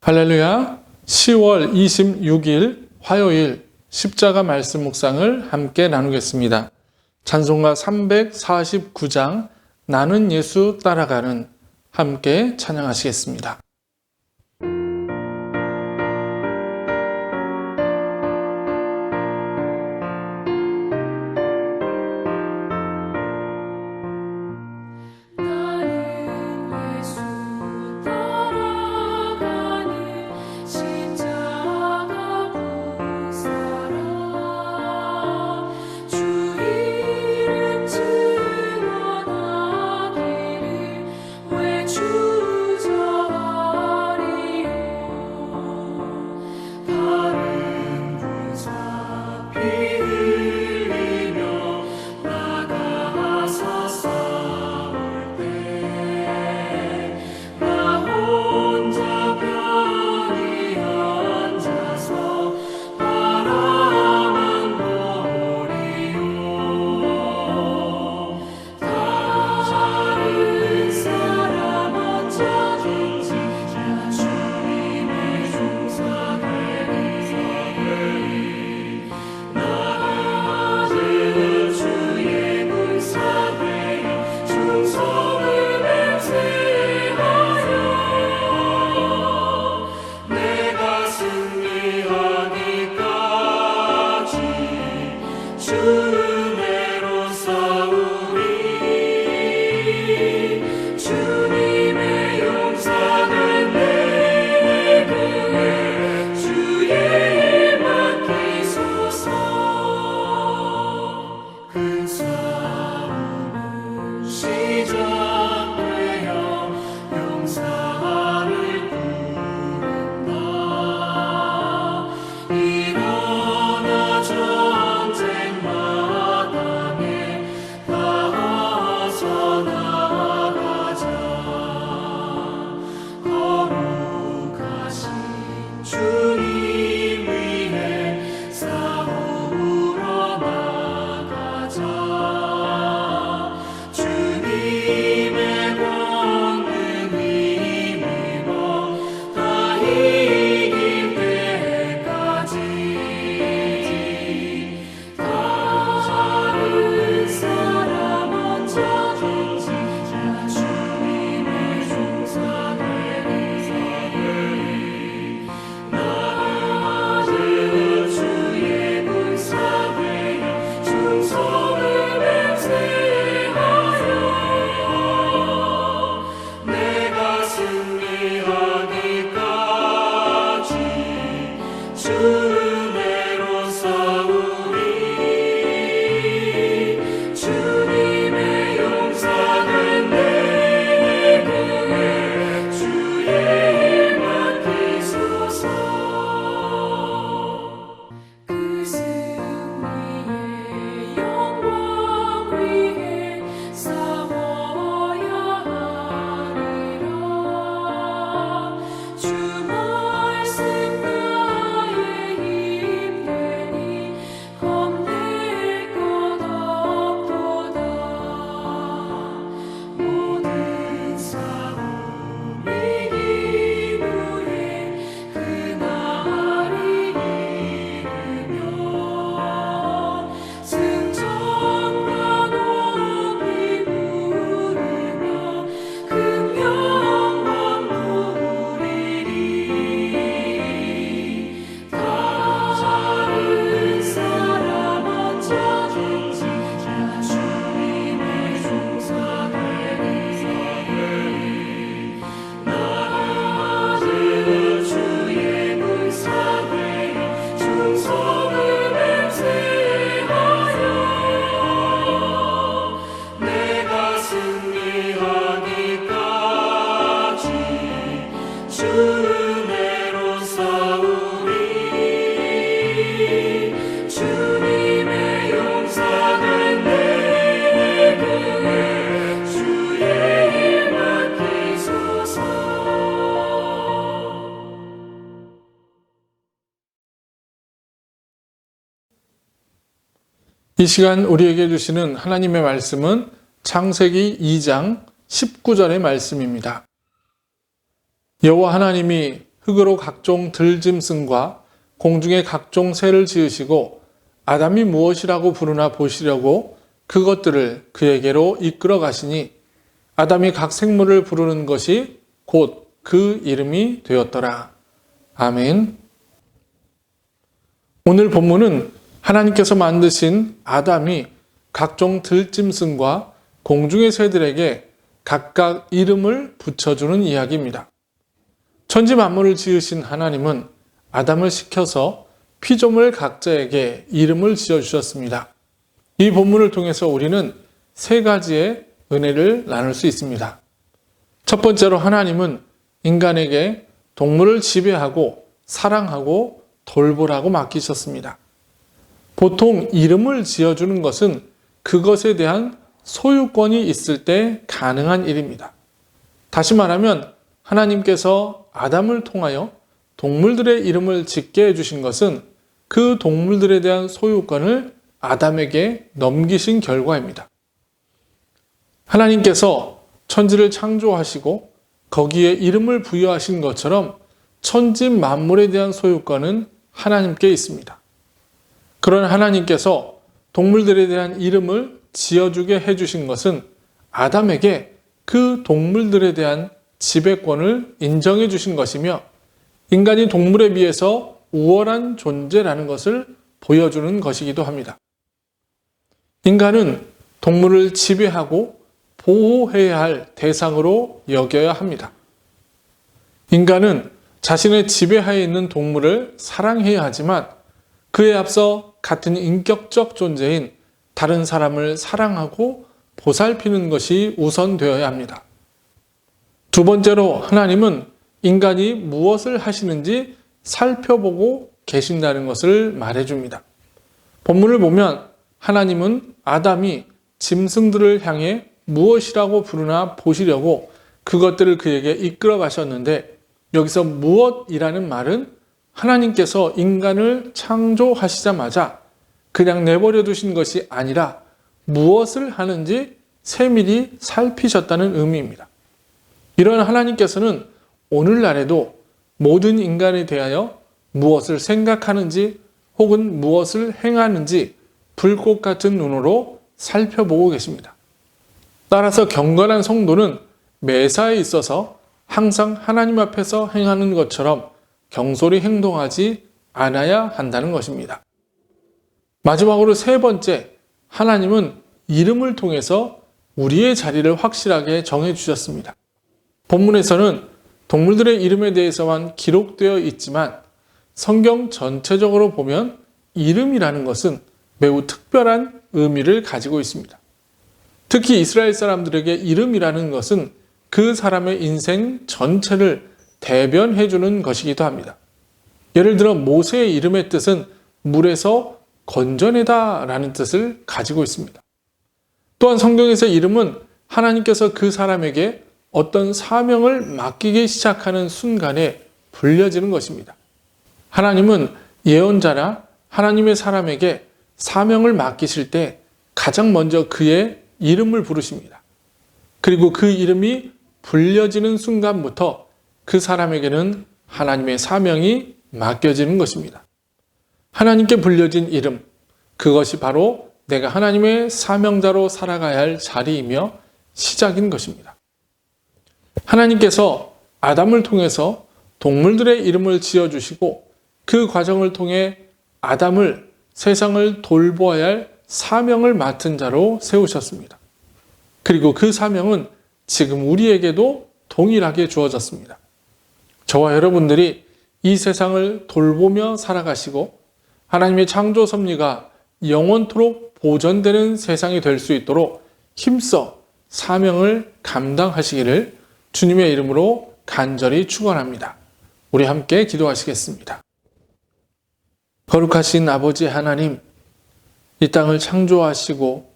할렐루야! 10월 26일 화요일 십자가 말씀 묵상을 함께 나누겠습니다. 찬송가 349장 나는 예수 따라가는 함께 찬양하시겠습니다. 이 시간 우리에게 주시는 하나님의 말씀은 창세기 2장 19절의 말씀입니다. 여호와 하나님이 흙으로 각종 들짐승과 공중의 각종 새를 지으시고 아담이 무엇이라고 부르나 보시려고 그것들을 그에게로 이끌어 가시니 아담이 각 생물을 부르는 것이 곧 그 이름이 되었더라. 아멘. 오늘 본문은 하나님께서 만드신 아담이 각종 들짐승과 공중의 새들에게 각각 이름을 붙여주는 이야기입니다. 천지 만물을 지으신 하나님은 아담을 시켜서 피조물 각자에게 이름을 지어주셨습니다. 이 본문을 통해서 우리는 세 가지의 은혜를 나눌 수 있습니다. 첫 번째로 하나님은 인간에게 동물을 지배하고 사랑하고 돌보라고 맡기셨습니다. 보통 이름을 지어주는 것은 그것에 대한 소유권이 있을 때 가능한 일입니다. 다시 말하면 하나님께서 아담을 통하여 동물들의 이름을 짓게 해주신 것은 그 동물들에 대한 소유권을 아담에게 넘기신 결과입니다. 하나님께서 천지를 창조하시고 거기에 이름을 부여하신 것처럼 천지 만물에 대한 소유권은 하나님께 있습니다. 그런 하나님께서 동물들에 대한 이름을 지어주게 해주신 것은 아담에게 그 동물들에 대한 지배권을 인정해 주신 것이며 인간이 동물에 비해서 우월한 존재라는 것을 보여주는 것이기도 합니다. 인간은 동물을 지배하고 보호해야 할 대상으로 여겨야 합니다. 인간은 자신의 지배하에 있는 동물을 사랑해야 하지만 그에 앞서 같은 인격적 존재인 다른 사람을 사랑하고 보살피는 것이 우선되어야 합니다. 두 번째로 하나님은 인간이 무엇을 하시는지 살펴보고 계신다는 것을 말해줍니다. 본문을 보면 하나님은 아담이 짐승들을 향해 무엇이라고 부르나 보시려고 그것들을 그에게 이끌어 가셨는데 여기서 무엇이라는 말은 하나님께서 인간을 창조하시자마자 그냥 내버려 두신 것이 아니라 무엇을 하는지 세밀히 살피셨다는 의미입니다. 이런 하나님께서는 오늘날에도 모든 인간에 대하여 무엇을 생각하는지 혹은 무엇을 행하는지 불꽃 같은 눈으로 살펴보고 계십니다. 따라서 경건한 성도는 매사에 있어서 항상 하나님 앞에서 행하는 것처럼 경솔히 행동하지 않아야 한다는 것입니다. 마지막으로 세 번째, 하나님은 이름을 통해서 우리의 자리를 확실하게 정해주셨습니다. 본문에서는 동물들의 이름에 대해서만 기록되어 있지만 성경 전체적으로 보면 이름이라는 것은 매우 특별한 의미를 가지고 있습니다. 특히 이스라엘 사람들에게 이름이라는 것은 그 사람의 인생 전체를 대변해주는 것이기도 합니다. 예를 들어 모세의 이름의 뜻은 물에서 건져내다 라는 뜻을 가지고 있습니다. 또한 성경에서 이름은 하나님께서 그 사람에게 어떤 사명을 맡기기 시작하는 순간에 불려지는 것입니다. 하나님은 예언자나 하나님의 사람에게 사명을 맡기실 때 가장 먼저 그의 이름을 부르십니다. 그리고 그 이름이 불려지는 순간부터 그 사람에게는 하나님의 사명이 맡겨지는 것입니다. 하나님께 불려진 이름, 그것이 바로 내가 하나님의 사명자로 살아가야 할 자리이며 시작인 것입니다. 하나님께서 아담을 통해서 동물들의 이름을 지어주시고 그 과정을 통해 아담을 세상을 돌보아야 할 사명을 맡은 자로 세우셨습니다. 그리고 그 사명은 지금 우리에게도 동일하게 주어졌습니다. 저와 여러분들이 이 세상을 돌보며 살아가시고 하나님의 창조 섭리가 영원토록 보존되는 세상이 될 수 있도록 힘써 사명을 감당하시기를 주님의 이름으로 간절히 축원합니다. 우리 함께 기도하시겠습니다. 거룩하신 아버지 하나님, 이 땅을 창조하시고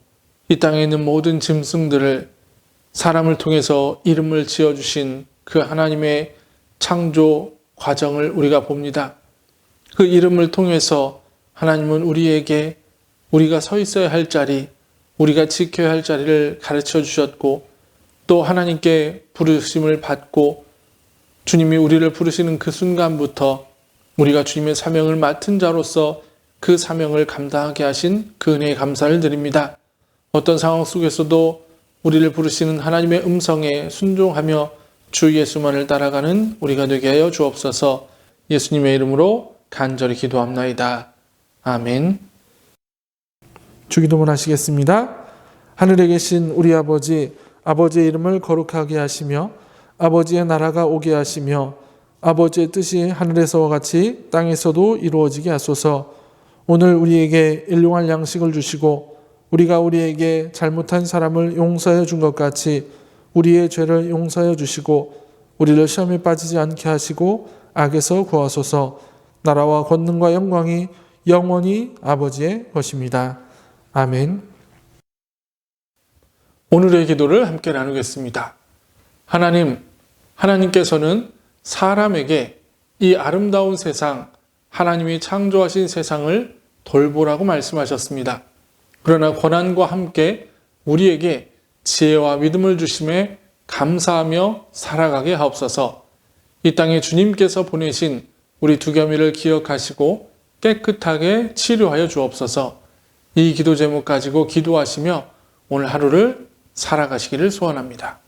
이 땅에 있는 모든 짐승들을 사람을 통해서 이름을 지어주신 그 하나님의 창조 과정을 우리가 봅니다. 그 이름을 통해서 하나님은 우리에게 우리가 서 있어야 할 자리, 우리가 지켜야 할 자리를 가르쳐 주셨고 또 하나님께 부르심을 받고 주님이 우리를 부르시는 그 순간부터 우리가 주님의 사명을 맡은 자로서 그 사명을 감당하게 하신 그 은혜에 감사를 드립니다. 어떤 상황 속에서도 우리를 부르시는 하나님의 음성에 순종하며 주 예수만을 따라가는 우리가 되게 하여 주옵소서. 예수님의 이름으로 간절히 기도합나이다. 아멘. 주기도문 하시겠습니다. 하늘에 계신 우리 아버지, 아버지의 이름을 거룩하게 하시며 아버지의 나라가 오게 하시며 아버지의 뜻이 하늘에서와 같이 땅에서도 이루어지게 하소서. 오늘 우리에게 일용할 양식을 주시고 우리가 우리에게 잘못한 사람을 용서해 준 것 같이 우리의 죄를 용서해 주시고 우리를 시험에 빠지지 않게 하시고 악에서 구하소서. 나라와 권능과 영광이 영원히 아버지의 것입니다. 아멘. 오늘의 기도를 함께 나누겠습니다. 하나님께서는 사람에게 이 아름다운 세상, 하나님이 창조하신 세상을 돌보라고 말씀하셨습니다. 그러나 고난과 함께 우리에게 지혜와 믿음을 주심에 감사하며 살아가게 하옵소서. 이 땅에 주님께서 보내신 우리 두겸이를 기억하시고 깨끗하게 치료하여 주옵소서. 이 기도 제목 가지고 기도하시며 오늘 하루를 살아가시기를 소원합니다.